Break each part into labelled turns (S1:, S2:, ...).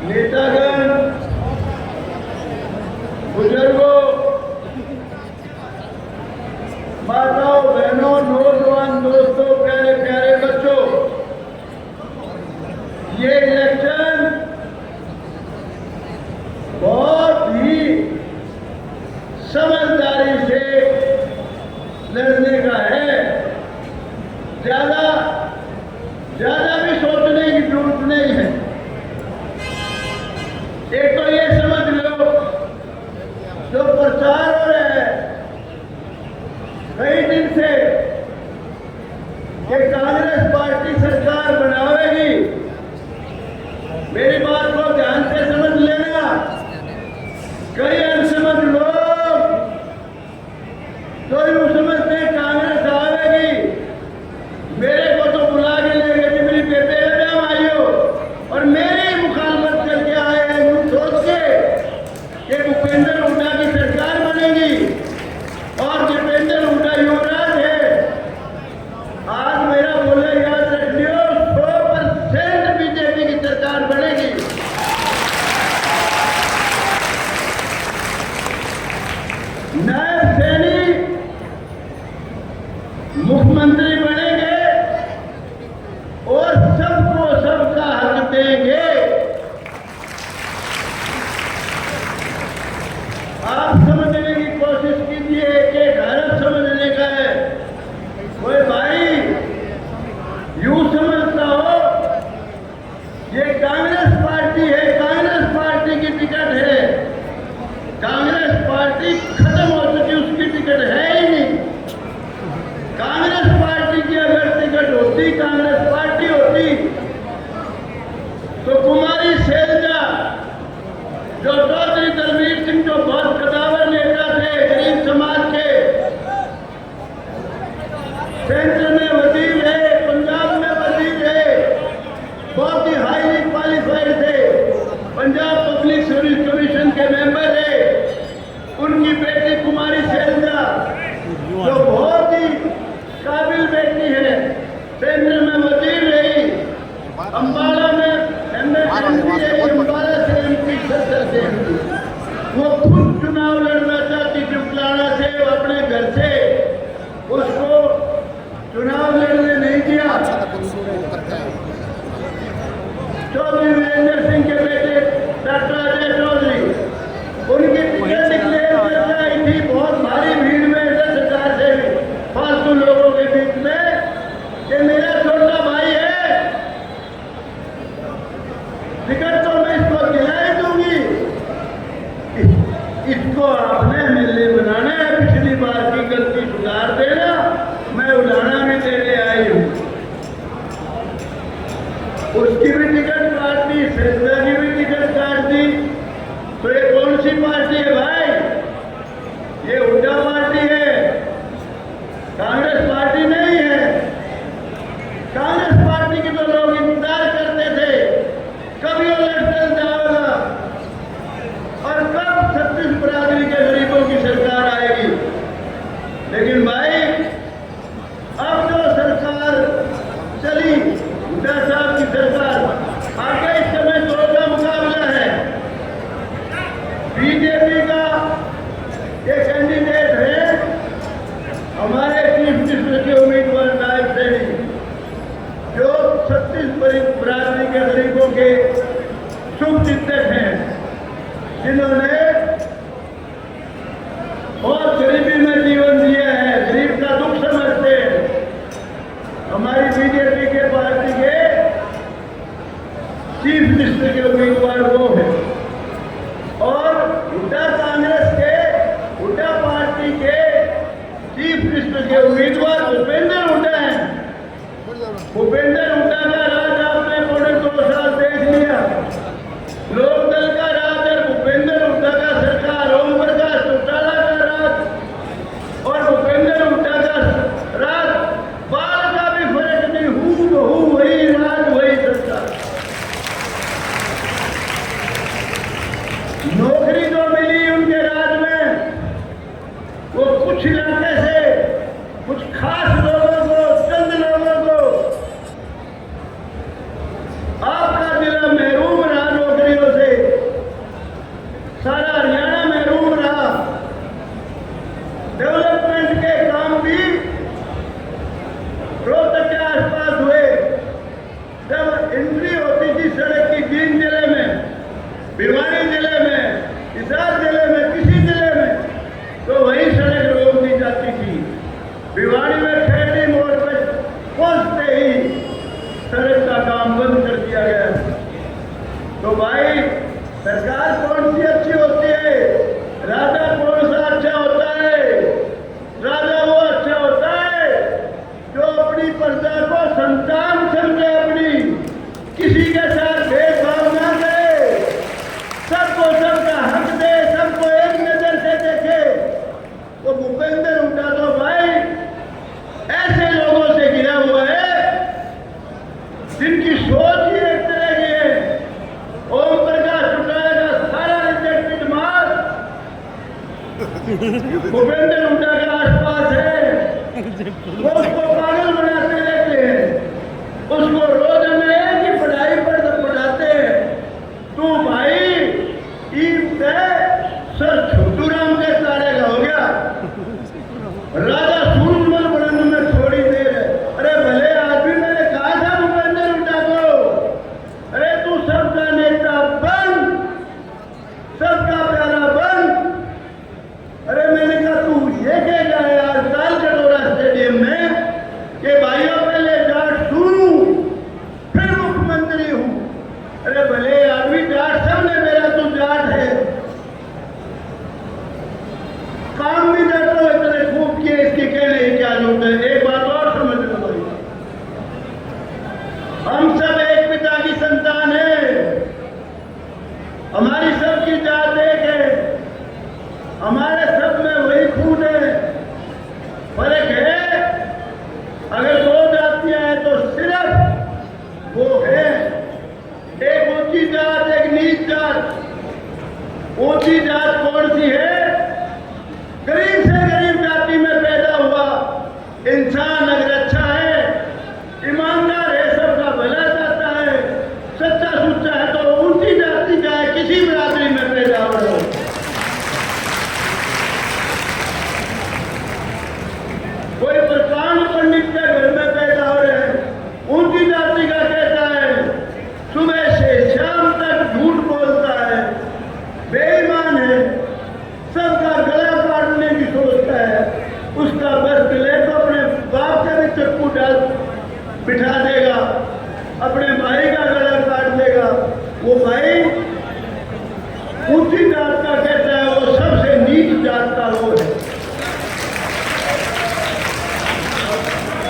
S1: नेतागण, बुजुर्गों, माताओं, बहनों, नौजवान दोस्तों, प्यारे प्यारे बच्चों, ये इलेक्शन बहुत ही समझदारी से लड़ने का है। ज्यादा भी सोचने की जरूरत नहीं है। एक तो ये समझ लो, जो प्रचार हो रहा है कई दिन से कि कांग्रेस पार्टी सरकार बनावेगी, मेरी बात को ध्यान से समझ लेना। कई अनसमझ लोग तो यूं समझते हैं कांग्रेस आवेगी, मेरे को तो बुला के ले गए मेरी बेटे लगा आइयो, और मेरी मुखालफत करके आए हैं यूं सोच के कि भूपेंद्र हुड्डा की सरकार बनेगी और दीपेंद्र हुड्डा युवराज है। आज मेरा बोले याद रख लियो, 100% बीजेपी की सरकार बनेगी। नायब सैनी मुख्यमंत्री बनेंगे और सबको सबका हक देंगे। आप समझने की कोशिश कीजिए कि भारत समझने का है। कोई भाई यूं समझता हो ये कांग्रेस पार्टी है, कांग्रेस पार्टी की टिकट है, कांग्रेस पार्टी खत्म हो चुकी, उसकी टिकट है ही नहीं। कांग्रेस पार्टी की अगर टिकट होती, कांग्रेस पार्टी होती, तो कुमारी शैलजा, जो चौधरी दलवीर सिंह, जो बहुत कदावर नेता थे गरीब समाज के, सेंटर में वजीर है, पंजाब में वजीर है, बहुत ही हाईली क्वालिफाइड थे, पंजाब पब्लिक सर्विस कमीशन के मेंबर है। उनकी बेटी कुमारी शैलजा, जो बहुत ही काबिल बेटी है, सेंटर में वजीर रही, अम्बाला में एमपी रही, अम्बाला से एमपी सत्तर से वो खुद चुनाव लड़ना चाहती थी उकलाना से, अपने घर से, उसको चुनाव लड़ने नहीं दिया। चौधरी वीरेंद्र सिंह के बेटे डॉक्टर अजय चौधरी, उनकी टिकट डिक्लेयर कर आई थी बहुत भारी भीड़ में 10,000 से फालतू लोगों के बीच में कि मेरा छोटा भाई है, टिकट तो मैं इसको दिला ही दूंगी। इसको आपने मिलने बनाना है, पिछली बार की गलती सुधार देना, मैं उड़ाना भी देने आई हूं। उसकी भी टिकट काट दी, फैसला की भी टिकट काट दी। तो ये कौन सी पार्टी है भाई? ये हुड्डा पार्टी है, कांग्रेस पार्टी नहीं है। कांग्रेस पार्टी के तो लोग इंतजार करते थे कब ये इलेक्शन जाएगा और कब 36 बरादरी के गरीबों की सरकार आएगी। लेकिन भाई अब जो सरकार चली, हुड्डा साहब की सरकार, आगे इस समय 2 का मुकाबला है। बीजेपी का ये कैंडिडेट है हमारे चीफ मिनिस्टर के उम्मीदवार नायब सैनी, जो 36 बरादरी के गरीबों के शुभ चिंतक हैं, जिन्होंने बहुत गरीबी में जीवन दिया है, गरीब का दुख समझते हैं। हमारी बीजेपी के पार्टी के चीफ मिनिस्टर के उम्मीदवार वो है, और हुड्डा कांग्रेस के, हुड्डा पार्टी के चीफ मिनिस्टर के उम्मीदवार भूपेंद्र हुड्डा हैं। भूपेंद्र हुड्डा का राज आपने पूरे 2 साल देख लिया। लोकदल का राज और भूपेंद्र हुड्डा का सरकार, ओम प्रकाश चौटाला का राज और भूपेंद्र हुड्डा का राज, बाल का भी फर्क नहीं, हूबहू वही राज वही सरकार। नौकरी जो मिली उनके राज में, वो कुछ इलाके से कुछ खास लोगों को, चंद लोगों को, आपका जिला महरूम रहा नौकरियों से। तो भाई सरकार कौन सी अच्छी होती है? राजा कौन सा अच्छा होता है? राजा वो अच्छा होता है जो अपनी प्रजा को संतान समझे, अपनी किसी के साथ भेदभाव ना करे, सबको सबका हक दे, सबको एक नजर से देखे। वो भूपेंद्र हुड्डा तो भाई ऐसे लोगों से गिरा हुआ है जिनकी सोच ही एक तरह की है। ओम प्रकाश चौटाला का सारा रिजेक्टेड मार्क भूपेंद्र हुड्डा के आसपास है। वो उसको पागल बनाते रहते हैं, उसको रोज में एक ही पढ़ाई पढ़ाते हैं। तू भाई ईद पे सर छोटूराम के ताड़ेगा हो गया, राजा सूरजमल बनने में थोड़ी देर है। अरे भले आदमी, मैंने कहा था भूपेंद्र हुड्डा को, अरे तू सबका नेता बन, सबका प्यारा बन। अरे मैंने कहा तू ये कह गया आज ताल कटोरा स्टेडियम में कि भाइयों पहले जाट सुनू फिर मुख्यमंत्री हूं। अरे भले आदमी, जाट सबने मेरा तू जाट है, काम भी जाटों इतने खूब किए, इसकी कहने ही क्या जरूरत है। एक बात और समझ लो भाई, हम सब एक पिता की संतान है, हमारी सबकी जात एक है, हमारे सब में वही खून है। फर्क है अगर दो जातियां हैं तो सिर्फ वो है एक ऊंची जात, एक नीच जात। ऊंची जात कौन सी है? गरीब से गरीब जाति में पैदा हुआ इंसान अगर अच्छा है, ईमानदार है, सबका भला चाहता है, सच्चा सुच्चा है, तो ऊंची जाति का है, किसी बिरादरी में पैदा हो। कोई प्रकांड पंडित के घर में पैदा हो रहे हैं, ऊंची जाति का कहता है, सुबह से शाम तक झूठ बोलता है, बेईमान है, सबका गला काटने की सोचता है, उसका बस गले को अपने बाप का भी चक्कू डाल बिठा देगा, अपने भाई का गला काट देगा। वो भाई ऊंची जात का कहता है, वो सबसे नीच जात का वो है।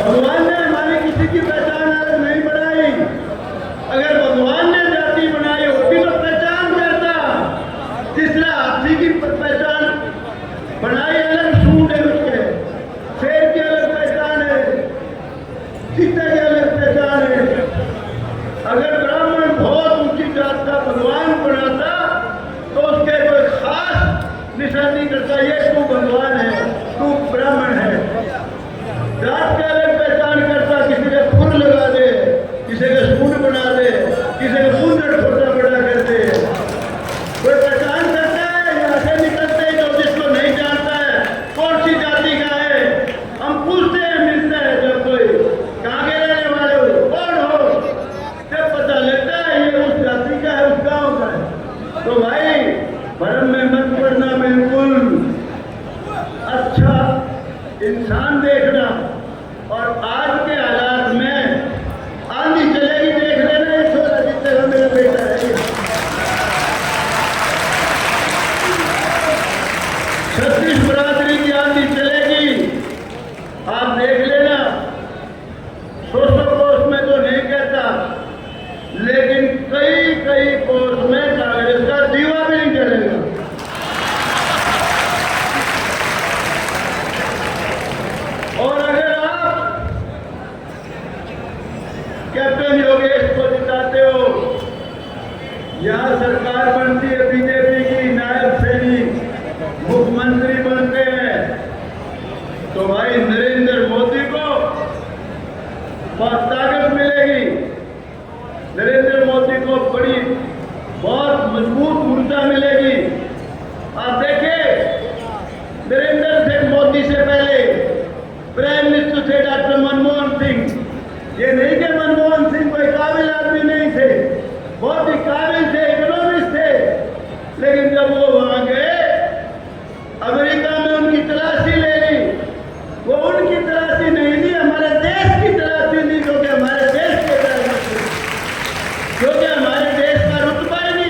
S1: भगवान ने हमारी किसी की पहचान अलग नहीं बनाई। अगर भगवान ने जाति बनाई होती तो पहचान करता। जिस तरह हाथी की पहचान बनाई, अलग सूट है उसके, शेर की अलग पहचान है, चीते की अलग पहचान है। अगर ब्राह्मण बहुत ऊंची जात का भगवान बनाता तो उसके कोई खास निशानी करता, ये तू भगवान है, तू ब्राह्मण है। जात के अलग पहचान करता, किसी का खुर लगा दे, किसी का सूट बना दे, किसी का कुंडल छोटा बड़ा कर दे। कोई पहचान करता है, यहाँ से निकलते ही तो जिसको नहीं जानता है कौन सी जाति का है, हम पूछते हैं, मिलते हैं जब कोई, कहाँ के रहने वाले हो, कौन हो, जब पता लगता है ये उस जाति का है, उस गांव का है। तो भाई भरम में मत पड़ना, बिल्कुल अच्छा इंसान देखना। और आज के हालात में आंधी चलेगी, देख लेना, छोरा जितने मेरा बेटा है, छत्तीस बरादरी की आंधी चलेगी, आप देख लेना। 100 कोस में तो नहीं कहता, लेकिन कई कोस में कांग्रेस का दीवा भी नहीं चलेगा। और अगर आप कैप्टन योगेश को जिताते हो, यहां सरकार बनती है बीजेपी की, नायब सैनिक मुख्यमंत्री बनते हैं, तो भाई नरेंद्र मोदी को बहुत ताकत मिलेगी। नरेंद्र मोदी को बड़ी बहुत मजबूत ऊर्जा मिलेगी। आप देखिए, नरेंद्र से मोदी से पहले प्राइम मिनिस्टर थे डॉक्टर मनमोहन सिंह। ये नहीं कि मनमोहन सिंह कोई काबिल आदमी नहीं थे, बहुत ही काबिल थे, इकोनॉमिस्ट थे, लेकिन जब वो वहां गए, अमेरिका में उनकी तलाशी ले ली, वो उनकी तलाशी नहीं ली, हमारे देश की तलाशी ली, क्योंकि हमारे देश के क्योंकि हमारे देश का रुतबा ही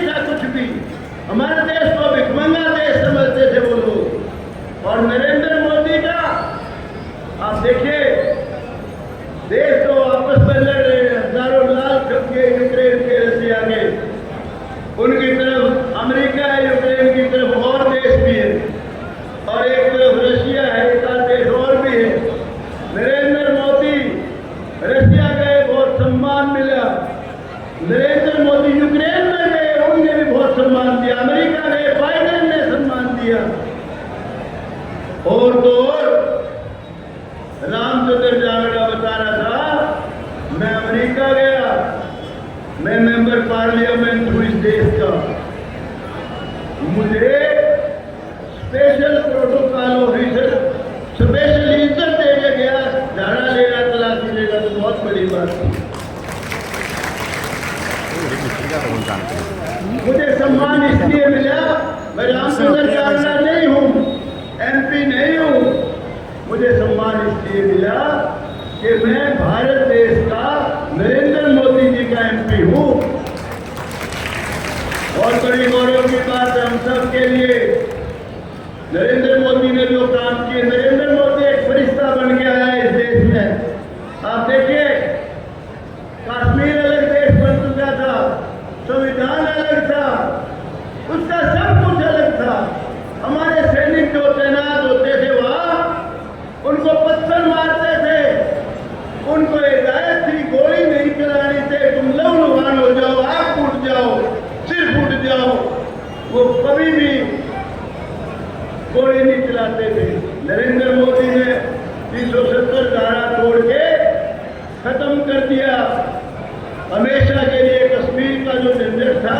S1: स्पेशल प्रोटोकॉल ऑफिसर स्पेशल इज्जत देके गया, झाड़ा लेगा तलाशी लेगा तो बहुत बड़ी बात थी। मुझे सम्मान इसलिए मिला, मैं रामचंद्र चावला नहीं हूँ, MP नहीं हूँ। मुझे सम्मान इसलिए मिला कि मैं भारत देश का नरेंद्र मोदी जी का MP हूँ। बहुत बड़ी गौरव की बात है हम सब के लिए। नरेंद्र मोदी ने जो काम किए, नरेंद्र मोदी एक फरिश्ता बन के आया इस देश में। आप देखिए, कश्मीर अलग देश बन चुका था, संविधान अलग था, उसका सब कुछ अलग था। हमारे सैनिक जो तैनात होते थे वहां, उनको पत्थर मारते थे, उनको हिदायत थी गोली नहीं चलानी थी, तुम लहूलुहान हो जाओ, आग फूट जाओ, सिर फूट जाओ, वो कभी भी गोली नहीं चलाते थे। नरेंद्र मोदी ने 370 धारा तोड़ के खत्म कर दिया। हमेशा के लिए कश्मीर का जो झंझट था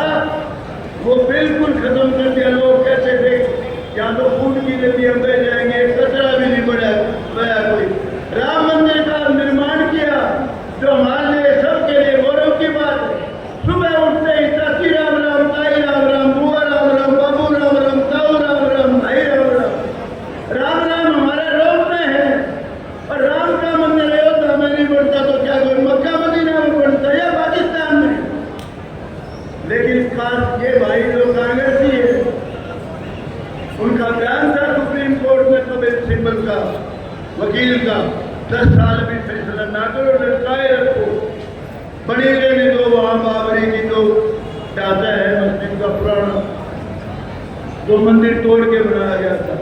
S1: वो बिल्कुल खत्म कर दिया। लोग कहते थे या तो खून की नदियां बह जाएंगे, कचरा भी नहीं बया कोई। राम मंदिर का निर्माण किया जो हमारे लिए सबके लिए गौरव की बात है। सुबह उठते ही चाची राम राम, ताई राम राम, बुआ राम राम, बाबू राम राम, ताऊ राम राम, भाई राम राम। राम राम हमारा रोग में है, और राम का मंदिर अयोध्या में नहीं बनता तो क्या कोई मक्का मदीना में बनता या पाकिस्तान में। लेकिन खास ये भाई जो कांग्रेसी है, उनका बयान था सुप्रीम कोर्ट में कपिल सिब्बल का वकील का, 10 साल भी फैसला ना करो, लटकाए रखो, बनी रहने दो। वहां बाबरी की जो ढांचा है मस्जिद का पुराना, जो मंदिर तोड़ के बनाया गया था,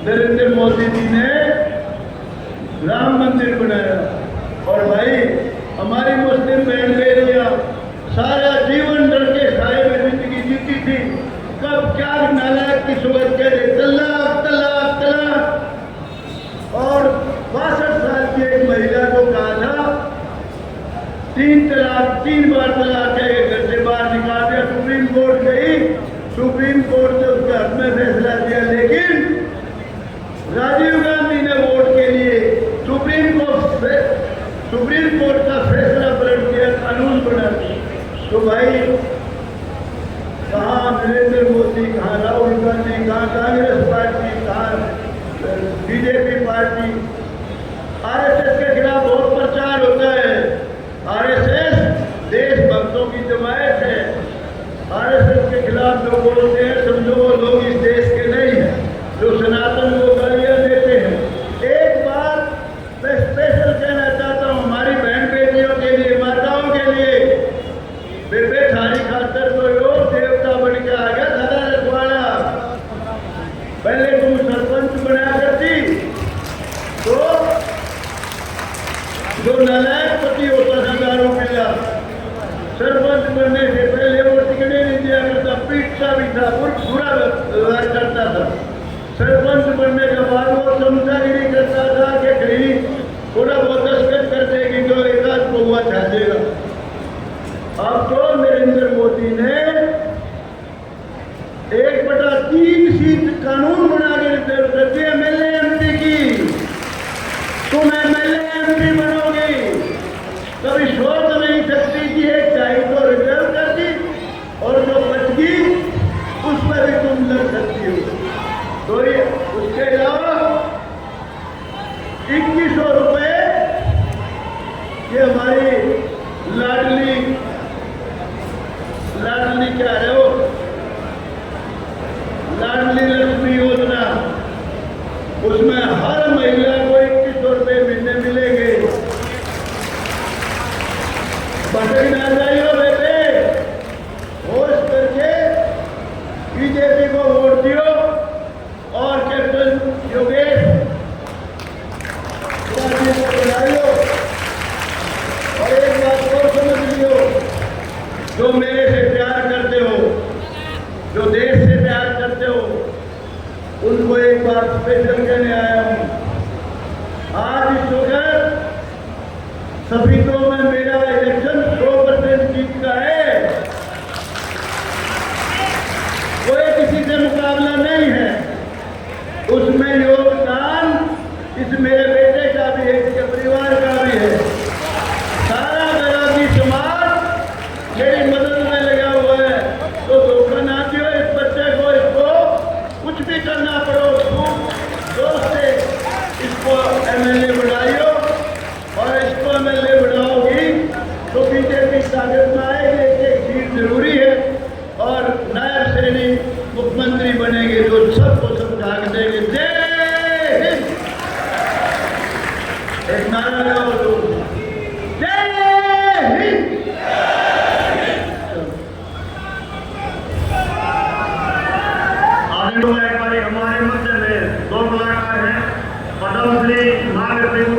S1: नरेंद्र मोदी जी ने राम मंदिर बनाया। और भाई हमारी मुस्लिम बहन बेटियां सारा जीवन डर के साए में जिंदगी जीती थी। कब क्या नालायक की सूरत कह रहे तलाक तलाक तलाक। और 62 साल की एक महिला को कहा था 3 बार तलाक है, घर से बाहर निकाल दिया। सुप्रीम कोर्ट गई, सुप्रीम कोर्ट ने उसके हक में फैसला दिया, लेकिन राजीव गांधी ने वोट के लिए सुप्रीम कोर्ट का फैसला पलट दिया, कानून बना दिया। तो भाई कहाँ नरेंद्र मोदी, कहाँ राहुल गांधी, कहाँ कांग्रेस पार्टी, कहाँ BJP पार्टी। RSS के खिलाफ बहुत प्रचार होता है। RSS देशभक्तों की जमायत है। RSS के खिलाफ जो बोलते हैं समझो वो लोग इस देश के नहीं है, जो सनातन को गालियां देते हैं। एक बात मैं स्पेशल कहना चाहता हूँ हमारी बहन बेटियों के लिए, माताओं के लिए। बेबे थारी खातर तो यो देवता बन के आ गया था रखवाड़ा। पहले तुम सरपंच बना करती तो जो नालायक पति होता था दारू पिला, सरपंच बनने से पहले वो टिकने नहीं दिया करता, पीटता भी था, बुरा व्यवहार करता था। सरपंच बनने के बाद वो चमचागिरी करता था कि कहीं थोड़ा बहुत दस्तखत कर देगी तो एक आध कौवा छा देगा। अब तो नरेंद्र मोदी ने 1/3 सीट कानून बना के रिजर्व कर दी MLA MP की। तुम MLA MP बनोगी, कभी सोच नहीं सकती कि एक चाय तो रिजर्व कर दी और जो बच गई उस पर भी तुम लड़ सकती हो। तो ये उसके अलावा 2100 रुपए ये हमारी लाडली क्या है वो लाडली लक्ष्मी योजना, उसमें हर महिला को 2100 रुपए महीने मिलेंगे। भटक ना जाइयो बेटे, होश करके BJP को वोट दियो और कैप्टन योगेश को बनाइयो। और एक बात और समझ लियो, जो मेरे से प्यार करते हो, जो देश से प्यार करते हो, उनको एक बात स्पेशल कहने आया हूं। आज इस वक्त सफीदों में मेरा इलेक्शन 100% जीत का है, कोई किसी से मुकाबला नहीं है। उसमें योगदान इस मेरे बेटे का भी है, इसके परिवार का भी है। सारा बैरागी समाज मेरी मदद में लगा हुआ है। तो धोखा ना दियो इस बच्चे को, इसको कुछ भी करना पड़ो, दोस्त से इसको एमएलए बनाइयो, और इसको एमएलए बनाओगी तो बीजेपी ताकत में आएगी। एक सीट जरूरी है, और नायब श्रेणी मुख्यमंत्री बनेंगे तो सबको समझा के देंगे। जय हिंद, एक नारा लगाओ तो जय हिंद।
S2: हमारे मध्य में 2 कलाकार हैं, पद्मश्री नागर सिंह